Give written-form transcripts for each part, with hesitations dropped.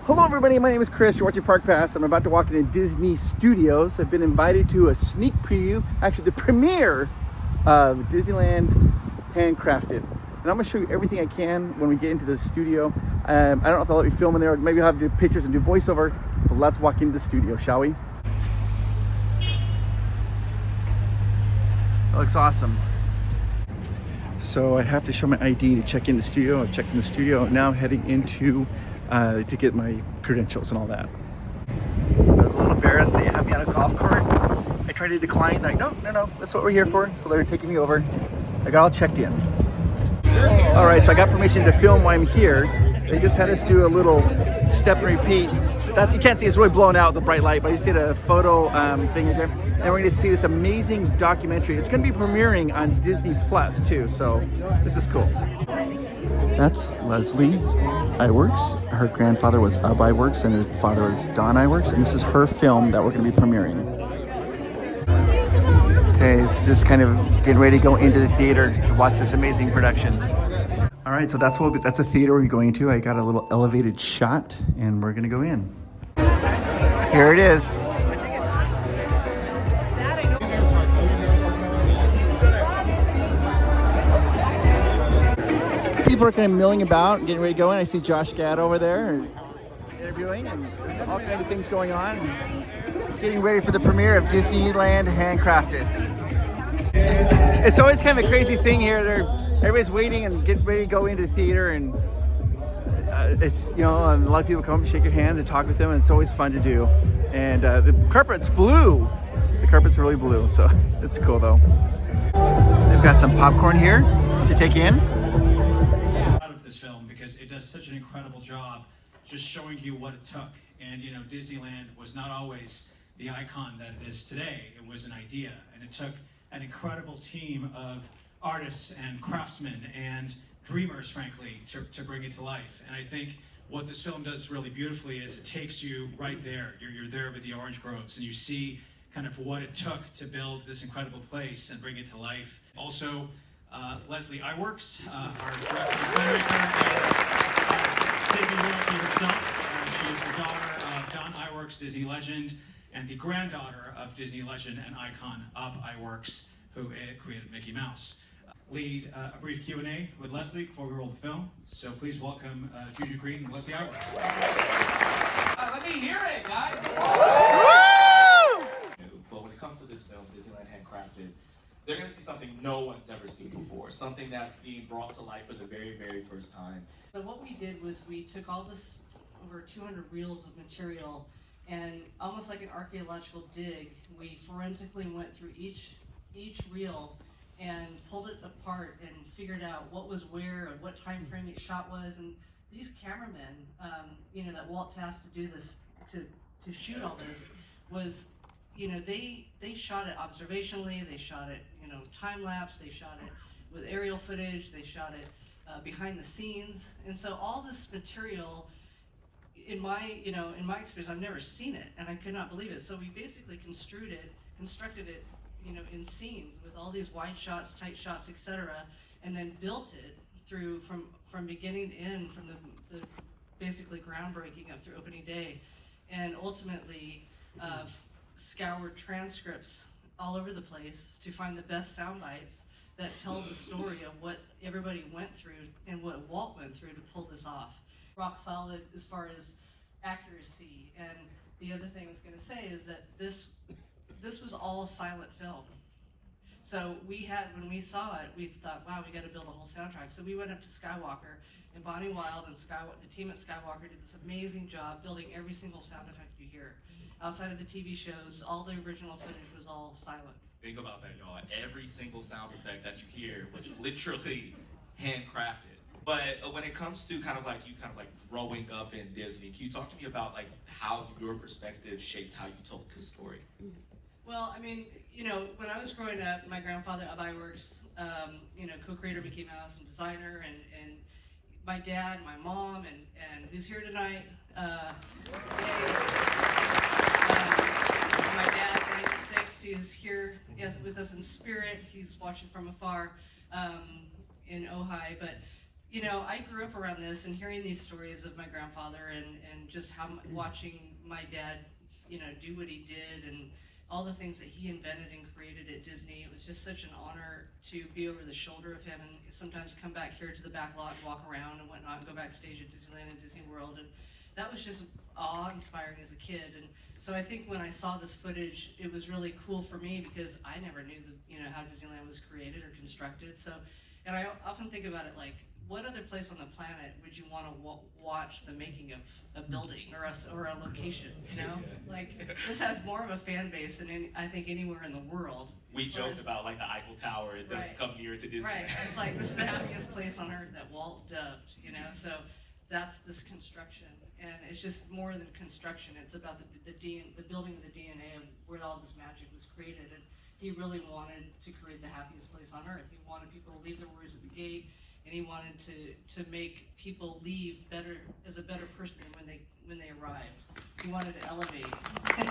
Hello everybody, my name is Chris, you're watching Park Pass. I'm about to walk into Disney Studios. I've been invited to a sneak preview, actually the premiere of Disneyland Handcrafted. And I'm gonna show you everything I can when we get into the studio. I don't know if they'll let me film in there, or maybe I'll have to do pictures and do voiceover, but let's walk into the studio, shall we? That looks awesome. So I have to show my ID to check in the studio. I've checked in the studio, now I'm heading into to get my credentials and all that. I was a little embarrassed. They had me on a golf cart. I tried to decline. They're like, no, that's what we're here for. So they're taking me over. I got all checked in. All right, so I got permission to film while I'm here. They just had us do a little step and repeat. You can't see, it's really blown out with the bright light, but I just did a photo thing there. And we're going to see this amazing documentary. It's going to be premiering on Disney Plus too, so this is cool. That's Leslie Iwerks. Her grandfather was Ub Iwerks and her father was Don Iwerks, and this is her film that we're going to be premiering. Okay, it's just kind of getting ready to go into the theater to watch this amazing production. All right, so that's a theater we're going to. I got a little elevated shot, and we're going to go in. Here it is. People are kind of milling about, getting ready to go in. I see Josh Gad over there interviewing, and there's all kinds of things going on. Getting ready for the premiere of Disneyland Handcrafted. It's always kind of a crazy thing here. Everybody's waiting and getting ready to go into the theater, and it's, you know, and a lot of people come up and shake your hands and talk with them, and it's always fun to do. And the carpet's blue. The carpet's really blue, so it's cool though. They've got some popcorn here to take in. This film, because it does such an incredible job just showing you what it took. And you know, Disneyland was not always the icon that it is today. It was an idea, and it took an incredible team of artists and craftsmen and dreamers, frankly, to bring it to life. And I think what this film does really beautifully is it takes you right there. You're there with the orange groves, and you see kind of what it took to build this incredible place and bring it to life. Also, Leslie Iwerks, our director and filmmaker, is taking royalty herself. She is the daughter of Don Iwerks, Disney legend, and the granddaughter of Disney legend and icon Ub Iwerks, who created Mickey Mouse. Lead a brief Q&A with Leslie before we roll the film. So please welcome Juju Green and Leslie Iwerks. Let me hear it, guys! But when it comes to this film, Disneyland Handcrafted, they're going to see something no one's ever seen before, something that's being brought to life for the very, very first time. So what we did was we took all this over 200 reels of material, and almost like an archaeological dig, we forensically went through each reel and pulled it apart and figured out what was where and what time frame each shot was. And these cameramen, you know, that Walt tasked to do this, to shoot all this, was, you know, they shot it observationally, they shot it, you know, time lapse, they shot it with aerial footage, they shot it behind the scenes. And so all this material, in my experience, I've never seen it, and I could not believe it. So we basically constructed it, you know, in scenes with all these wide shots, tight shots, etc., and then built it through from beginning to end, from the basically groundbreaking up through opening day, and ultimately scoured transcripts all over the place to find the best sound bites that tell the story of what everybody went through and what Walt went through to pull this off. Rock solid as far as accuracy. And the other thing I was going to say is that this was all silent film. So when we saw it, we thought, wow, we got to build a whole soundtrack. So we went up to Skywalker, and Bonnie Wild and the team at Skywalker did this amazing job building every single sound effect you hear. Outside of the TV shows, all the original footage was all silent. Think about that, y'all. Every single sound effect that you hear was literally handcrafted. But when it comes to kind of like growing up in Disney, can you talk to me about like how your perspective shaped how you told this story? Well, I mean, you know, when I was growing up, my grandfather, Ub Iwerks, you know, co-creator of Mickey Mouse and designer, and my dad, my mom, and who's here tonight, my dad, 96, he is here with us in spirit. He's watching from afar in Ojai, but you know, I grew up around this and hearing these stories of my grandfather and just how watching my dad, you know, do what he did and all the things that he invented and created at Disney. It was just such an honor to be over the shoulder of him and sometimes come back here to the back lot and walk around and whatnot and go backstage at Disneyland and Disney World. And that was just awe-inspiring as a kid. And so I think when I saw this footage, it was really cool for me because I never knew how Disneyland was created or constructed. So, and I often think about it like, what other place on the planet would you want to watch the making of a building or a location, you know? Like, this has more of a fan base than I think anywhere in the world. We joked about like the Eiffel Tower, it doesn't come near to Disney. Right, it's like, this is the happiest place on earth that Walt dubbed, you know? So that's this construction. And it's just more than construction, it's about the building of the DNA of where all this magic was created. And he really wanted to create the happiest place on earth. He wanted people to leave their worries at the gate, and he wanted to make people leave as a better person when they arrived. He wanted to elevate. And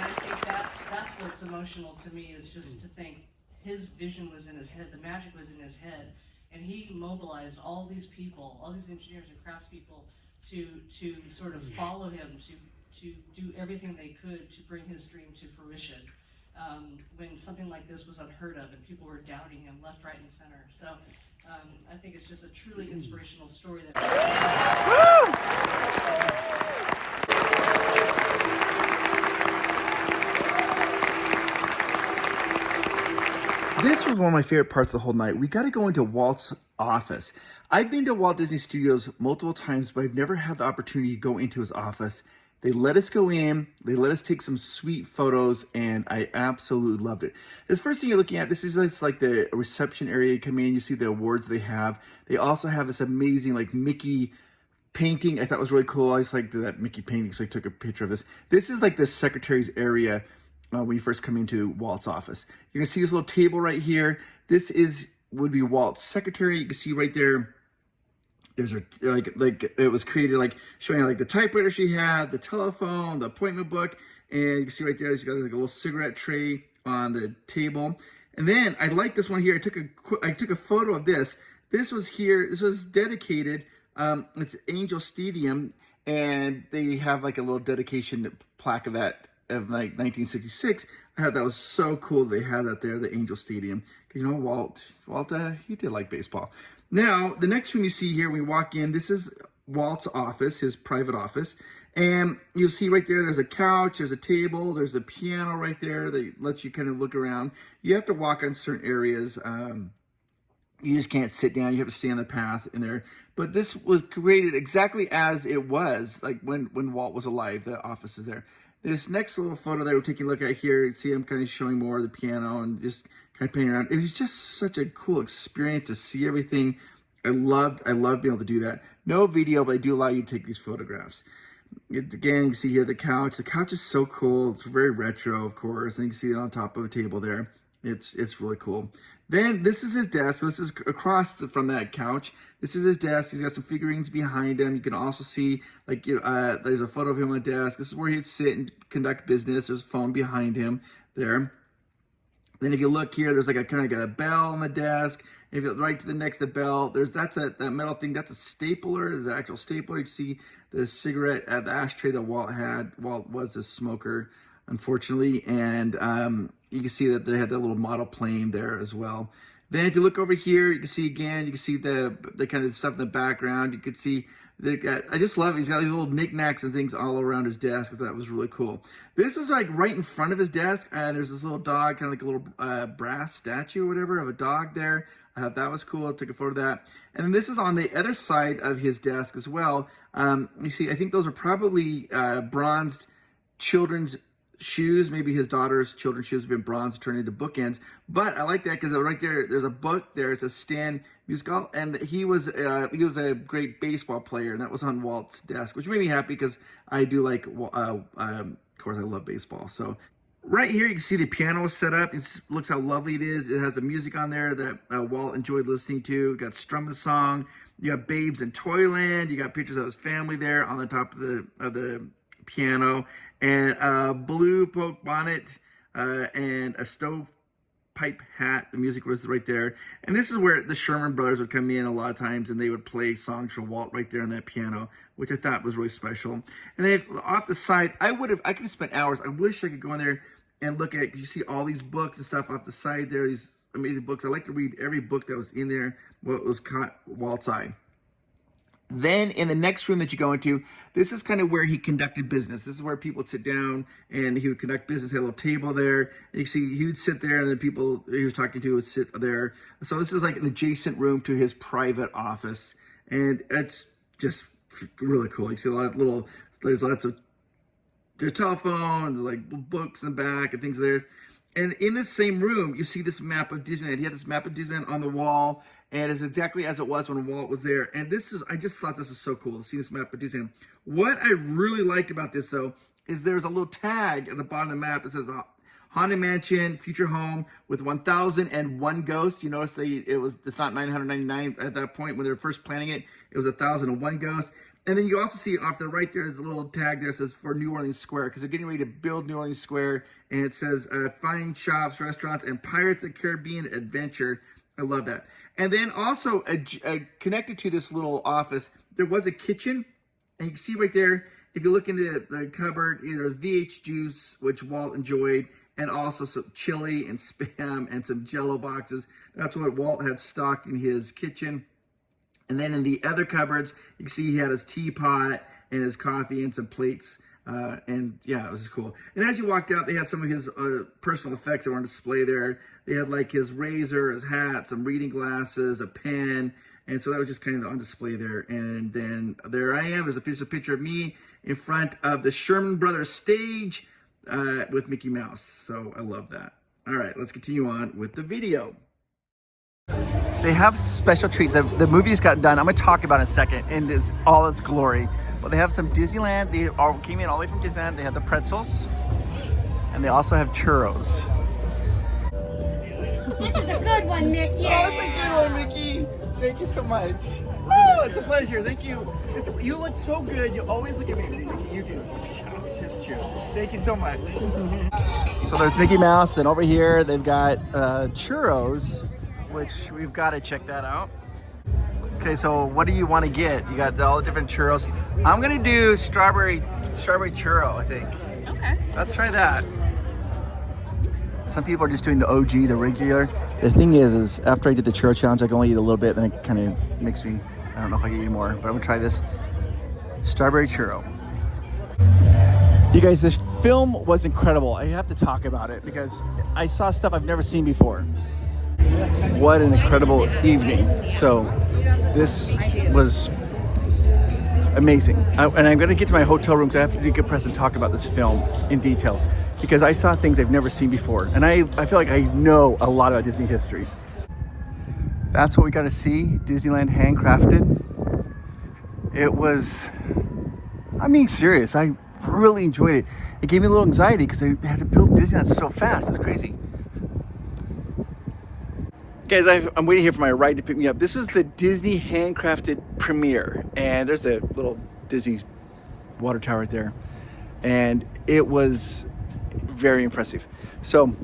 I think that's what's emotional to me, is just to think his vision was in his head, the magic was in his head, and he mobilized all these people, all these engineers and craftspeople to sort of follow him, to do everything they could to bring his dream to fruition. When something like this was unheard of and people were doubting him left, right, and center. So I think it's just a truly inspirational story that. This was one of my favorite parts of the whole night. We got to go into Walt's office. I've been to Walt Disney Studios multiple times, but I've never had the opportunity to go into his office. They let us go in, they let us take some sweet photos, and I absolutely loved it. This first thing you're looking at, this is just like the reception area. You come in, you see the awards they have. They also have this amazing like Mickey painting. I thought was really cool. I just liked that Mickey painting, so I took a picture of this. This is like the secretary's area when you first come into Walt's office. You're gonna see this little table right here. This would be Walt's secretary. You can see right there, there's like it was created like showing like the typewriter she had, the telephone, the appointment book, and you can see right there she's got like a little cigarette tray on the table. And then I like this one here. I took a photo of this. This was dedicated. It's Angel Stadium, and they have like a little dedication plaque of that of like 1966. I thought that was so cool. They had that there, the Angel Stadium, because you know Walt, he did like baseball. Now, the next room you see here, we walk in, this is Walt's office, his private office. And you'll see right there, there's a couch, there's a table, there's a piano right there that lets you kind of look around. You have to walk on certain areas. You just can't sit down. You have to stay on the path in there. But this was created exactly as it was, like when Walt was alive, the office is there. This next little photo that we're taking a look at here, you see him kind of showing more of the piano and just kind of painting around. It was just such a cool experience to see everything. I loved being able to do that. No video, but I do allow you to take these photographs. Again, you can see here the couch. The couch is so cool. It's very retro, of course. And you can see it on top of a table there. It's really cool. Then this is his desk. This is across from that couch. This is his desk. He's got some figurines behind him. You can also see like there's a photo of him on the desk. This is where he'd sit and conduct business. There's a phone behind him there. Then if you look here, there's like a kind of like a bell on the desk. If you look right to the next, the bell, that metal thing. That's a stapler. There's an actual stapler. You can see the cigarette the ashtray that Walt had. Walt was a smoker, unfortunately, and you can see that they had that little model plane there as well. Then if you look over here, you can see the kind of stuff in the background. You can see I just love it. He's got these little knickknacks and things all around his desk. I thought that was really cool. This is like right in front of his desk, and there's this little dog, kind of like a little brass statue or whatever of a dog there. I thought that was cool. I took a photo of that. And then this is on the other side of his desk as well. You see, I think those are probably bronzed children's shoes. Maybe his daughter's children's shoes have been bronzed turned into bookends. But I like that because right there, there's a book there. It's a Stan musical, and he was a great baseball player, and that was on Walt's desk, which made me happy because I do like. Of course, I love baseball. So right here, you can see the piano is set up. It looks how lovely it is. It has the music on there that Walt enjoyed listening to. You got Strum the Song. You got Babes in Toyland. You got pictures of his family there on the top of the piano, and a blue poke bonnet and a stove pipe hat. The music was right there. And this is where the Sherman Brothers would come in a lot of times, and they would play songs for Walt right there on that piano, which I thought was really special. And then off the side, I could have spent hours. I wish I could go in there and look at, because you see all these books and stuff off the side there, these amazing books. I like to read every book that was in there, what was caught Walt's eye. Then in the next room that you go into, this is kind of where he conducted business. This is where people would sit down and he would conduct business. He had a little table there. And you see, he would sit there and the people he was talking to would sit there. So this is like an adjacent room to his private office. And it's just really cool. You see a lot of there's lots of, there's telephones, like books in the back and things there. And in this same room, you see this map of Disneyland. He had this map of Disneyland on the wall, and it's exactly as it was when Walt was there. And I just thought this was so cool to see this map of Disneyland. What I really liked about this, though, is there's a little tag at the bottom of the map that says Haunted Mansion, Future Home with 1,001 ghosts. You notice it's not 999 at that point when they were first planning it. It was 1,001 ghosts. And then you also see off the right there is a little tag there that says for New Orleans Square, because they're getting ready to build New Orleans Square, and it says fine shops, restaurants, and Pirates of the Caribbean Adventure. I love that. And then also connected to this little office, there was a kitchen, and you can see right there, if you look into the cupboard, there's VH juice, which Walt enjoyed, and also some chili and Spam and some Jell-O boxes. That's what Walt had stocked in his kitchen. And then in the other cupboards, you can see he had his teapot and his coffee and some plates. And yeah, it was cool. And as you walked out, they had some of his personal effects that were on display there. They had like his razor, his hat, some reading glasses, a pen. And so that was just kind of on display there. And then there I am. There's a picture of me in front of the Sherman Brothers stage with Mickey Mouse. So I love that. All right, let's continue on with the video. They have special treats. The movie just got done. I'm going to talk about it in a second in all its glory. But they have some Disneyland. They came in all the way from Disneyland. They have the pretzels. And they also have churros. This is a good one, Mickey. Oh, it's a good one, Mickey. Thank you so much. Oh, it's a pleasure. Thank you. You look so good. You always look amazing, Mickey. You do. It's true. Thank you so much. So there's Mickey Mouse. Then over here, they've got churros, which we've got to check that out. Okay, so what do you want to get? You got all the different churros. I'm gonna do strawberry churro, I think. Okay. Let's try that. Some people are just doing the OG, the regular. The thing is after I did the churro challenge, I can only eat a little bit, then it kind of makes me, I don't know if I can eat more, but I'm gonna try this strawberry churro. You guys, this film was incredible. I have to talk about it because I saw stuff I've never seen before. What an incredible evening. So this was amazing. And I'm going to get to my hotel room because I have to decompress and talk about this film in detail because I saw things I've never seen before. And I feel like I know a lot about Disney history. That's what we got to see, Disneyland Handcrafted. It was, I'm being serious. I really enjoyed it. It gave me a little anxiety because they had to build Disneyland so fast. It's crazy. Guys, I'm waiting here for my ride to pick me up. This is the Disney Handcrafted premiere, and there's the little Disney water tower right there, and it was very impressive. So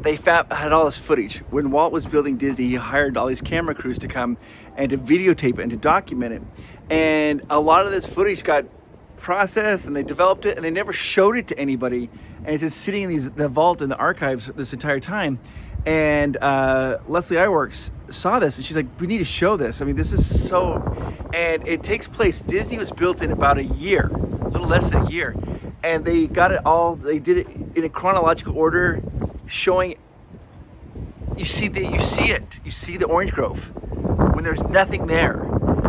they had all this footage. When Walt was building Disney, he hired all these camera crews to come and to videotape it and to document it, and a lot of this footage got processed and they developed it and they never showed it to anybody, and it's just sitting in the vault in the archives this entire time. And Leslie Iwerks saw this and she's like, we need to show this. I mean, this is so, and it takes place, Disney was built in about a year, a little less than a year. And they got it all, they did it in a chronological order, showing, you see the orange grove when there's nothing there.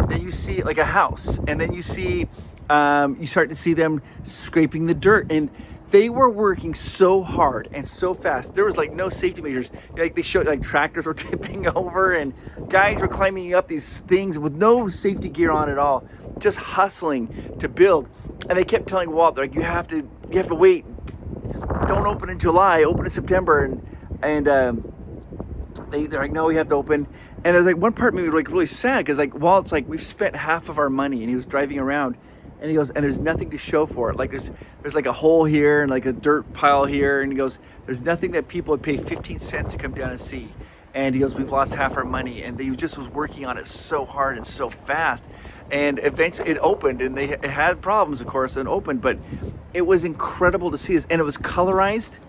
Then you see like a house, and then you see, you start to see them scraping the dirt. And they were working so hard and so fast. There was like no safety measures. Like they showed like tractors were tipping over and guys were climbing up these things with no safety gear on at all, just hustling to build. And they kept telling Walt, they're like, you have to wait. Don't open in July, open in September. And they're like, no, we have to open. And there's like one part made me like really sad because like Walt's like, we've spent half of our money, and he was driving around And he goes, and there's nothing to show for it. Like there's like a hole here and like a dirt pile here. And he goes, there's nothing that people would pay 15 cents to come down and see. And he goes, we've lost half our money. And he just was working on it so hard and so fast. And eventually it opened, and it had problems, of course, and opened, but it was incredible to see this. And it was colorized.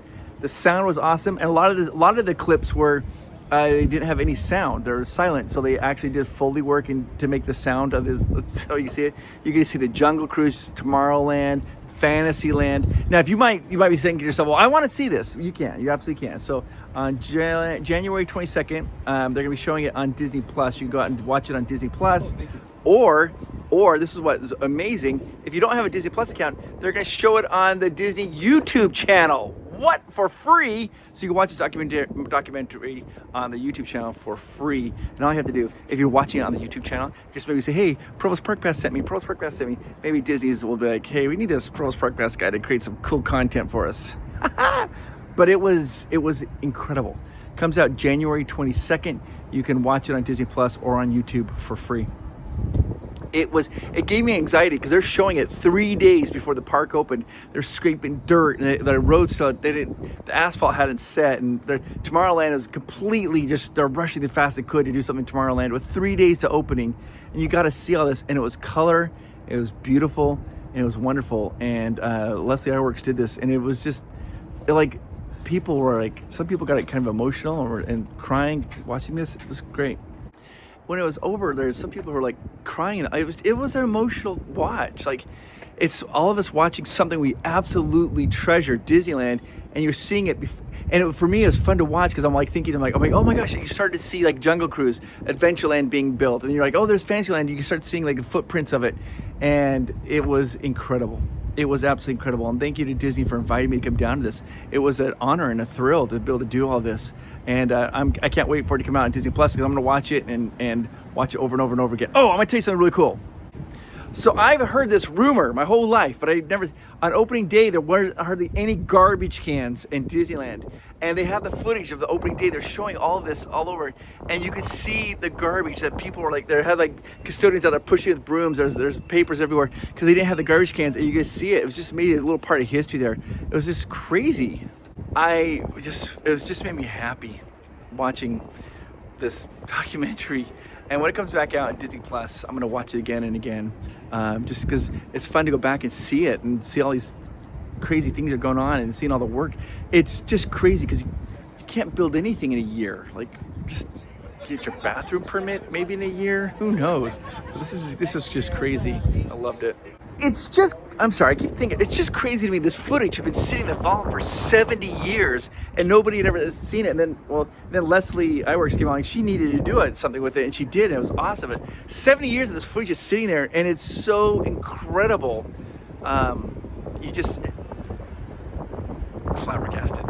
The sound was awesome. And a lot of the clips were, they didn't have any sound. They were silent. So they actually did Foley work to make the sound of this. So you see it. You can see the Jungle Cruise, Tomorrowland, Fantasyland. Now, if you might be thinking to yourself, well, I want to see this. You can. You absolutely can. So on January 22nd, they're going to be showing it on Disney Plus. You can go out and watch it on Disney Plus. Or this is what is amazing. If you don't have a Disney Plus account, they're going to show it on the Disney YouTube channel. What? For free? So you can watch this documentary on the YouTube channel for free. And all you have to do, if you're watching it on the YouTube channel, just maybe say, hey, Provost Park Pass sent me. Provost Park Pass sent me. Maybe Disney's will be like, hey, we need this Provost Park Pass guy to create some cool content for us. But it was incredible. Comes out January 22nd. You can watch it on Disney Plus or on YouTube for free. It gave me anxiety because they're showing it 3 days before the park opened. They're scraping dirt, and the road still, the asphalt hadn't set, and Tomorrowland was completely they're rushing as fast as they could to do something Tomorrowland with 3 days to opening. And you got to see all this, and it was color, it was beautiful, and it was wonderful. And Leslie Iwerks did this, and it was just like people were like, some people got kind of emotional and crying watching this. It was great. When it was over, there's some people who were like crying. It was an emotional watch. Like, it's all of us watching something we absolutely treasure, Disneyland, and you're seeing it. For me, it was fun to watch because I'm like thinking, oh my gosh, you start to see like Jungle Cruise, Adventureland being built, and you're like, oh, there's Fantasyland. You can start seeing like the footprints of it, and it was incredible. It was absolutely incredible. And thank you to Disney for inviting me to come down to this. It was an honor and a thrill to be able to do all this. And I can't wait for it to come out on Disney Plus because I'm going to watch it and watch it over and over and over again. Oh, I'm going to tell you something really cool. So I've heard this rumor my whole life, but on opening day, there weren't hardly any garbage cans in Disneyland. And they have the footage of the opening day. They're showing all of this all over. And you could see the garbage that people were like, they had like custodians out there pushing with brooms. There's papers everywhere because they didn't have the garbage cans. And you could see it. It was just made a little part of history there. It was just crazy. It just made me happy watching this documentary. And when it comes back out on Disney Plus, I'm going to watch it again and again, just because it's fun to go back and see it and see all these crazy things that are going on and seeing all the work. It's just crazy because you can't build anything in a year. Like, just get your bathroom permit maybe in a year. Who knows? But this was just crazy. I loved it. It's just crazy to me. This footage had been sitting in the vault for 70 years and nobody had ever seen it. And then Leslie Iwerks came along. She needed to do something with it, and she did. And it was awesome. But 70 years of this footage is sitting there, and it's so incredible. You just flabbergasted.